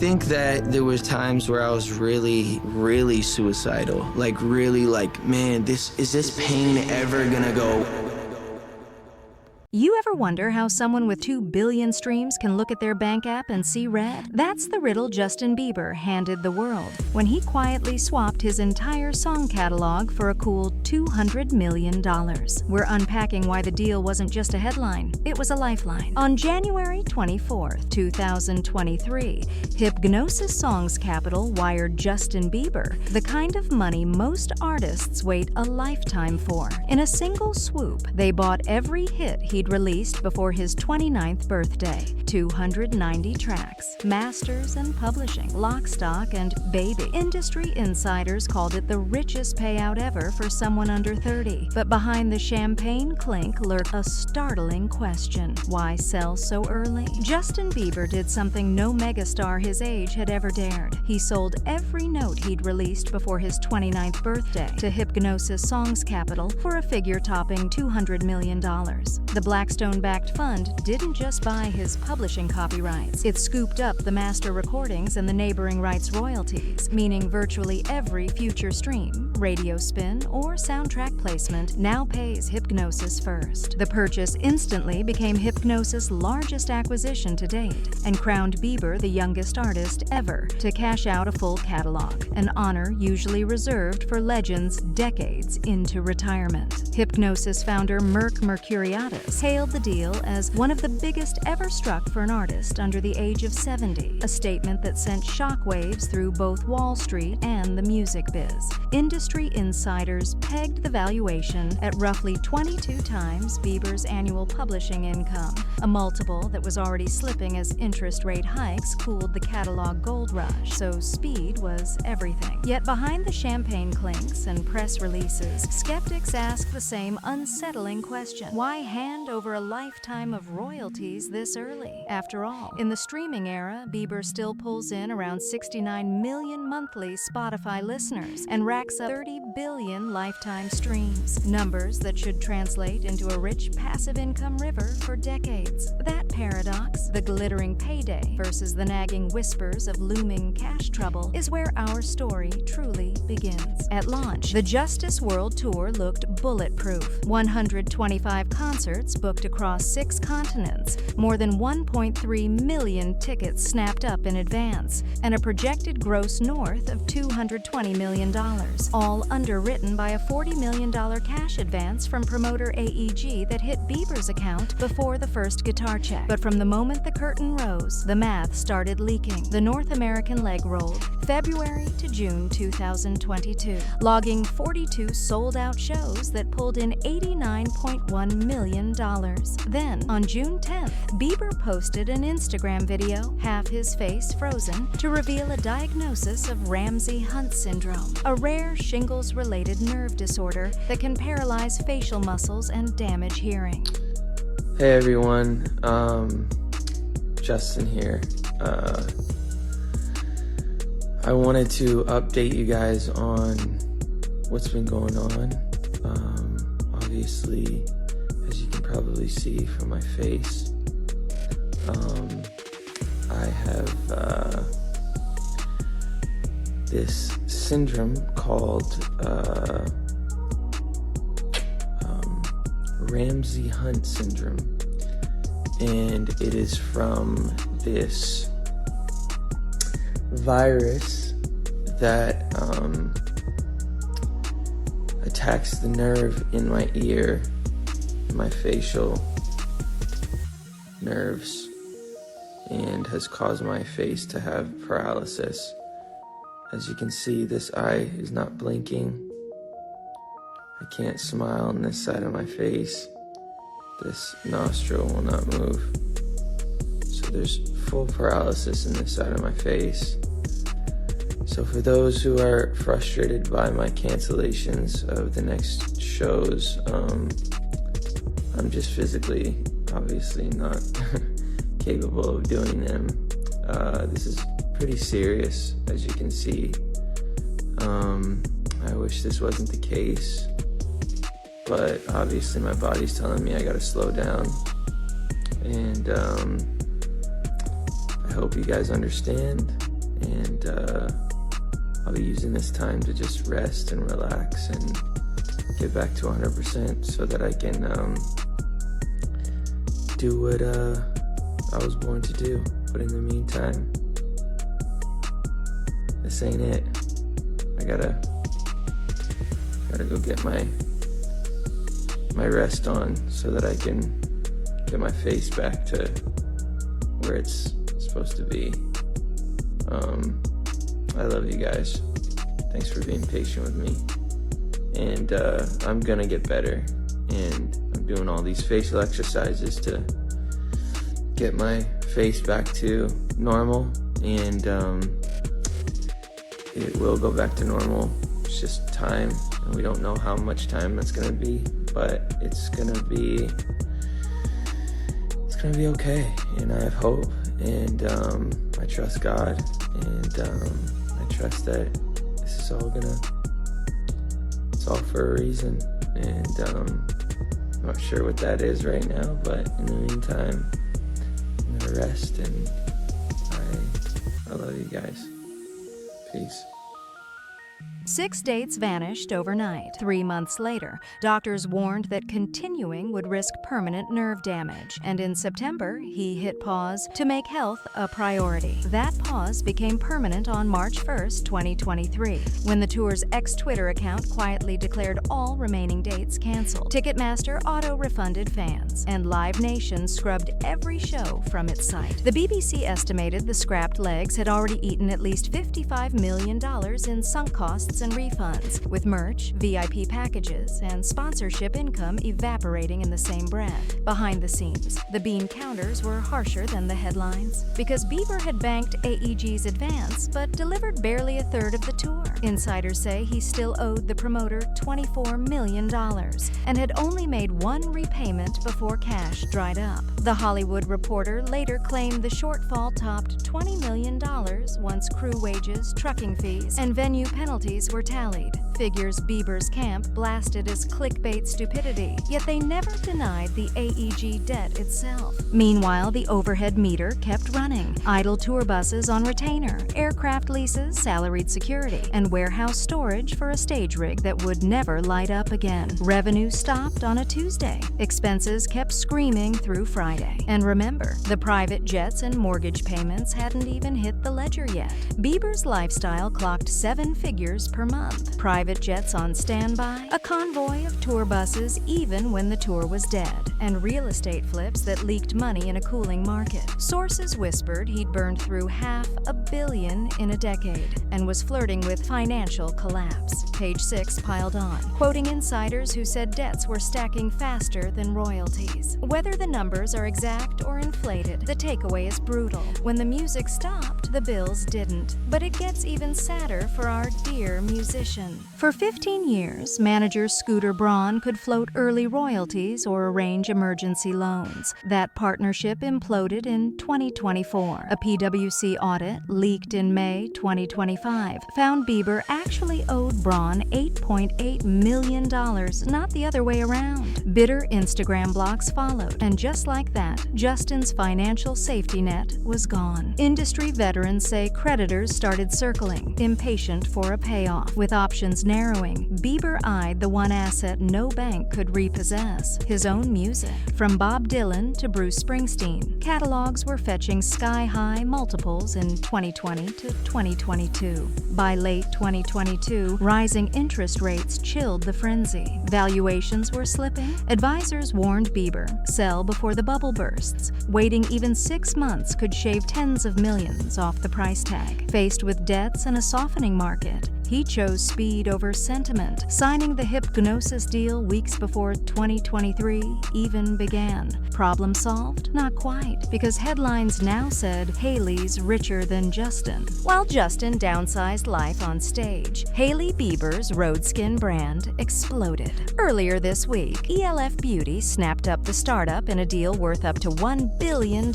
think that there was times where I was really suicidal. Like really like, man, is this pain ever gonna go? You ever wonder how someone with 2 billion streams can look at their bank app and see red? That's the riddle Justin Bieber handed the world when he quietly swapped his entire song catalog for a cool $200 million. We're unpacking why the deal wasn't just a headline, it was a lifeline. On January 24, 2023, Hypnosis Songs Capital wired Justin Bieber the kind of money most artists wait a lifetime for. In a single swoop, they bought every hit he'd released before his 29th birthday. 290 tracks, masters and publishing, lock, stock, and baby. Industry insiders called it the richest payout ever for someone under 30. But behind the champagne clink lurked a startling question. Why sell so early? Justin Bieber did something no megastar his age had ever dared. He sold every note he'd released before his 29th birthday to Hypnosis Songs Capital for a figure topping $200 million. The Blackstone-backed fund didn't just buy his publishing copyrights. It scooped up the master recordings and the neighboring rights royalties, meaning virtually every future stream, radio spin, or soundtrack placement now pays Hypnosis first. The purchase instantly became Hypnosis' largest acquisition to date and crowned Bieber the youngest artist ever to cash out a full catalog, an honor usually reserved for legends decades into retirement. Hypnosis founder Mercuriadis hailed the deal as one of the biggest ever struck for an artist under the age of 70, a statement that sent shockwaves through both Wall Street and the music biz. Industry insiders pegged the valuation at roughly 22 times Bieber's annual publishing income, a multiple that was already slipping as interest rate hikes cooled the catalog gold rush, so speed was everything. Yet behind the champagne clinks and press releases, skeptics ask the same unsettling question. Why hand over a lifetime of royalties this early? After all, in the streaming era, Bieber still pulls in around 69 million monthly Spotify listeners and racks up 30 billion lifetime streams, numbers that should translate into a rich passive income river for decades. That paradox, the glittering payday versus the nagging whispers of looming cash trouble, is where our story truly begins. At launch, the Justice World Tour looked bulletproof. 125 concerts booked across 6 continents, more than 1.3 million tickets snapped up in advance, and a projected gross north of $220 million, all underwritten by a $40 million cash advance from promoter AEG that hit Bieber's account before the first guitar check. But from the moment the curtain rose, the math started leaking. The North American leg rolled, February to June 2022, logging 42 sold-out shows that pulled in $89.1 million. Then, on June 10th, Bieber posted an Instagram video, half his face frozen, to reveal a diagnosis of Ramsay-Hunt syndrome, a rare shingles-related nerve disorder that can paralyze facial muscles and damage hearing. Hey everyone, Justin here. I wanted to update you guys on what's been going on. Obviously, as you can probably see from my face, I have this syndrome called Ramsay-Hunt syndrome, and it is from this virus that attacks the nerve in my ear, my facial nerves, and has caused my face to have paralysis. As you can see, this eye is not blinking. I can't smile on this side of my face. This nostril will not move. So there's full paralysis in this side of my face. So for those who are frustrated by my cancellations of the next shows, I'm just physically, obviously not capable of doing them. This is pretty serious, as you can see. I wish this wasn't the case, but obviously my body's telling me I gotta slow down, and I hope you guys understand. and I'll be using this time to just rest and relax and get back to 100% so that I can do what I was born to do. But in the meantime, this ain't it. I gotta go get my rest on so that I can get my face back to where it's supposed to be. I love you guys. Thanks for being patient with me. And I'm gonna get better. And I'm doing all these facial exercises to get my face back to normal. And it will go back to normal. It's just time. And we don't know how much time that's gonna be, but it's gonna be okay. And I have hope. And I trust God. And I trust that this is all it's all for a reason. And I'm not sure what that is right now, but in the meantime, I'm gonna rest, and I love you guys. Peace. 6 dates vanished overnight. 3 months later, doctors warned that continuing would risk permanent nerve damage. And in September, he hit pause to make health a priority. That pause became permanent on March 1st, 2023, when the tour's ex-Twitter account quietly declared all remaining dates canceled. Ticketmaster auto-refunded fans, and Live Nation scrubbed every show from its site. The BBC estimated the scrapped legs had already eaten at least $55 million in sunk costs and refunds, with merch, VIP packages, and sponsorship income evaporating in the same breath. Behind the scenes, the bean counters were harsher than the headlines, because Bieber had banked AEG's advance but delivered barely a third of the tour. Insiders say he still owed the promoter $24 million and had only made one repayment before cash dried up. The Hollywood Reporter later claimed the shortfall topped $20 million once crew wages, trucking fees, and venue penalties were tallied. Figures Bieber's camp blasted as clickbait stupidity, yet they never denied the AEG debt itself. Meanwhile, the overhead meter kept running. Idle tour buses on retainer, aircraft leases, salaried security, and warehouse storage for a stage rig that would never light up again. Revenue stopped on a Tuesday. Expenses kept screaming through Friday. And remember, the private jets and mortgage payments hadn't even hit the ledger yet. Bieber's lifestyle clocked 7 figures per month. Private jets on standby, a convoy of tour buses even when the tour was dead, and real estate flips that leaked money in a cooling market. Sources whispered he'd burned through $500 million in a decade and was flirting with financial collapse. Page 6 piled on, quoting insiders who said debts were stacking faster than royalties. Whether the numbers are exact or inflated, the takeaway is brutal. When the music stopped, the bills didn't. But it gets even sadder for our dear musician. For 15 years, manager Scooter Braun could float early royalties or arrange emergency loans. That partnership imploded in 2024. A PwC audit, leaked in May 2025, found Bieber actually owed Braun $8.8 million, not the other way around. Bitter Instagram blocks followed, and just like that, Justin's financial safety net was gone. Industry veterans say creditors started circling, impatient for a payoff. With options narrowing, Bieber eyed the one asset no bank could repossess: his own music. From Bob Dylan to Bruce Springsteen, catalogs were fetching sky-high multiples in 2020 to 2022. By late 2022, rising interest rates chilled the frenzy. Valuations were slipping. Advisors warned Bieber, sell before the bubble bursts. Waiting even 6 months could shave tens of millions off the price tag. Faced with debts and a softening market, he chose speed over sentiment, signing the Hypnosis deal weeks before 2023 even began. Problem solved? Not quite, because headlines now said Hailey's richer than Justin. While Justin downsized life on stage, Hailey Bieber's Roadskin brand exploded. Earlier this week, ELF Beauty snapped up the startup in a deal worth up to $1 billion,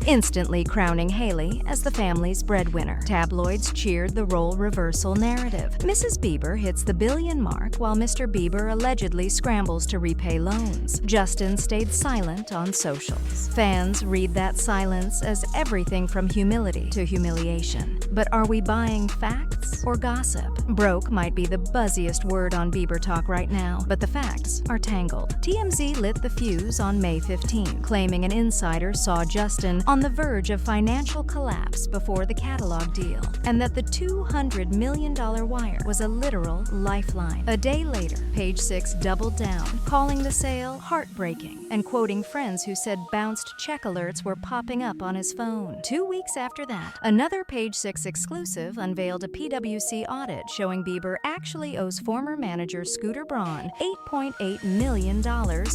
instantly crowning Hailey as the family's breadwinner. Tabloids cheered the role reversal narrative. narrative. Mrs. Bieber hits the billion mark while Mr. Bieber allegedly scrambles to repay loans. Justin stayed silent on socials. Fans read that silence as everything from humility to humiliation. But are we buying facts or gossip? Broke might be the buzziest word on Bieber talk right now, but the facts are tangled. TMZ lit the fuse on May 15, claiming an insider saw Justin on the verge of financial collapse before the catalog deal, and that the $200 million wire was a literal lifeline. A day later, Page Six doubled down, calling the sale heartbreaking and quoting friends who said bounced check alerts were popping up on his phone. 2 weeks after that, another Page Six exclusive unveiled a PwC audit showing Bieber actually owes former manager Scooter Braun $8.8 million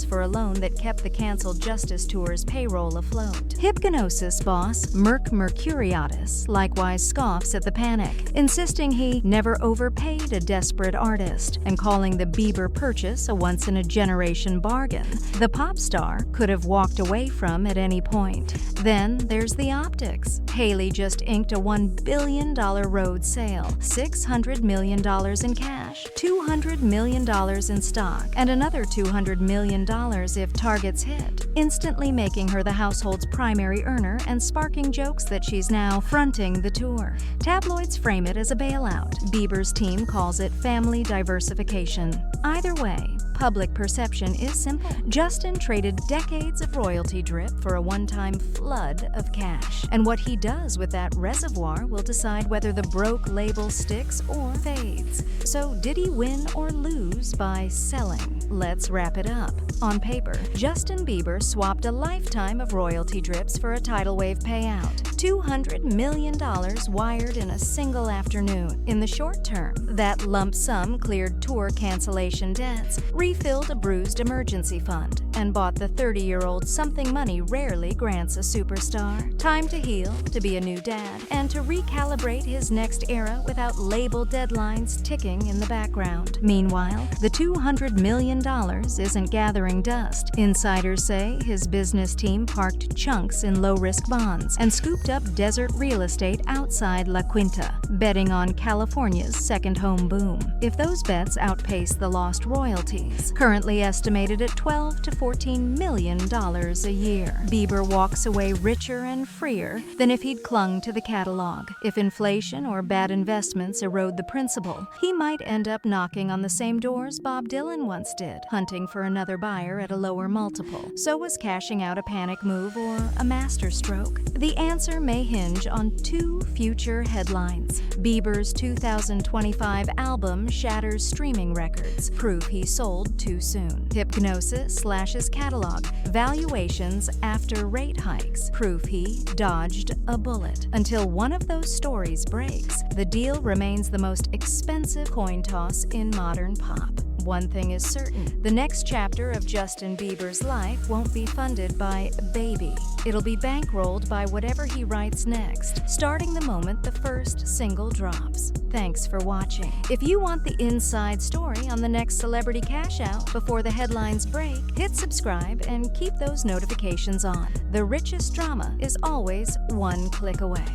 for a loan that kept the canceled Justice Tour's payroll afloat. Hypnosis boss Mercuriatus likewise scoffs at the panic, insisting he never overpaid a desperate artist and calling the Bieber purchase a once-in-a-generation bargain the pop star could have walked away from at any point. Then there's the optics. Haley just inked a $1 billion road sale, $600 million in cash, $200 million in stock, and another $200 million if targets hit, instantly making her the household's primary earner and sparking jokes that she's now fronting the tour. Tabloids frame it as a bailout. Bieber's team calls it family diversification. Either way, public perception is simple. Justin traded decades of royalty drip for a one-time flood of cash. And what he does with that reservoir will decide whether the broke label sticks or fades. So did he win or lose by selling? Let's wrap it up. On paper, Justin Bieber swapped a lifetime of royalty drips for a tidal wave payout. $200 million wired in a single afternoon. In the short term, that lump sum cleared tour cancellation debts, refilled a bruised emergency fund, and bought the 30-year-old something money rarely grants a superstar. Time to heal, to be a new dad, and to recalibrate his next era without label deadlines ticking in the background. Meanwhile, the $200 million isn't gathering dust. Insiders say his business team parked chunks in low-risk bonds and scooped up desert real estate outside La Quinta, betting on California's second home boom. If those bets outpace the lost royalties, currently estimated at $12 to $14 million a year, Bieber walks away richer and freer than if he'd clung to the catalog. If inflation or bad investments erode the principal, he might end up knocking on the same doors Bob Dylan once did, hunting for another buyer at a lower multiple. So was cashing out a panic move or a masterstroke? The answer may hinge on two future headlines. Bieber's 2025 album shatters streaming records, proof he sold too soon. Hypnosis slashes catalog, valuations after rate hikes, proof he dodged a bullet. Until one of those stories breaks, the deal remains the most expensive coin toss in modern pop. One thing is certain, the next chapter of Justin Bieber's life won't be funded by Baby. It'll be bankrolled by whatever he writes next, starting the moment the first single drops. Thanks for watching. If you want the inside story on the next celebrity cash out before the headlines break, hit subscribe and keep those notifications on. The richest drama is always one click away.